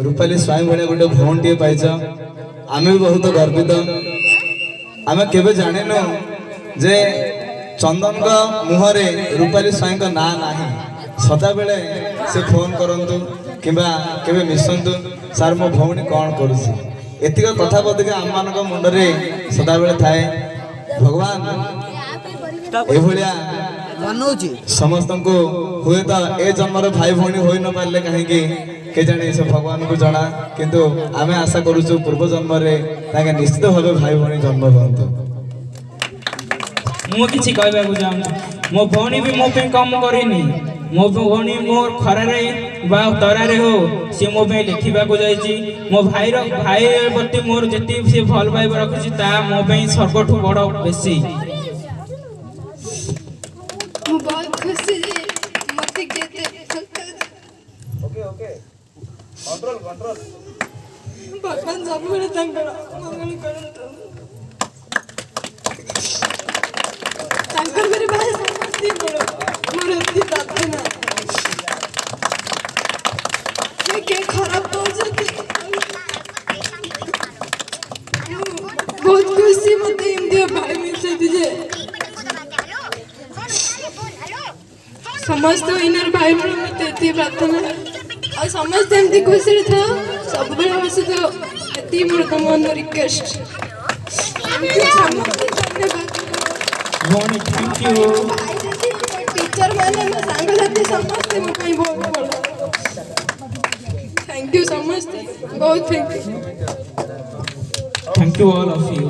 रूपाली स्वाई भाई गोटे भौणीटे पाइछ आम भी बहुत गर्वित। आम केवे जानिनु जे चंदन मुहरे रूपाली स्वाई ना ना सदा बेले से फोन करंतु किबा केवे मिसंतु सार मो भौणी कौन करुसी एतिक कथा बदके आम मान मुंडरे सदा बेले थाए। भगवान एभलिया समस्त को हुए तो ए जन्मर भाई भौणी हो न पारे कहीं के जाने से भगवान को जना किंतु आमे आशा करूछु पूर्व जन्म रे ताके निश्चित भावे भाई भौणी जन्म होंतु। मु किछि कहबा को जाम मो भौणी भी मो पे काम करिनी मो भौणी मोर खरारे बा तरारे हो से मो पे लिखिबा को जाईची मो भाई प्रति मोर जति से भल भाई रखुची ता मो पे सर्वठु बड़ बेसी। मु बहुत खुशी जे मते केते ओके ओके कंट्रोल कंट्रोल भगवान सब बेले तांकर मंगल करंतु तांकर मेरे भाई समस्ती बड़ो मोर अति प्रार्थना ये के खराब तो जति बहुत खुशी मते इंडिया भाई मिलसे दिजे समस्त इनर भाई बहन मते अति प्रार्थना और समस्त एमती खुशी था सब बेले हसी तो अति मोर कमन रिक्वेस्ट थैंक यू टीचर माने ना सांग साथी समस्त मो पई बहुत बड़ थैंक यू समस्त बहुत thank you all of you.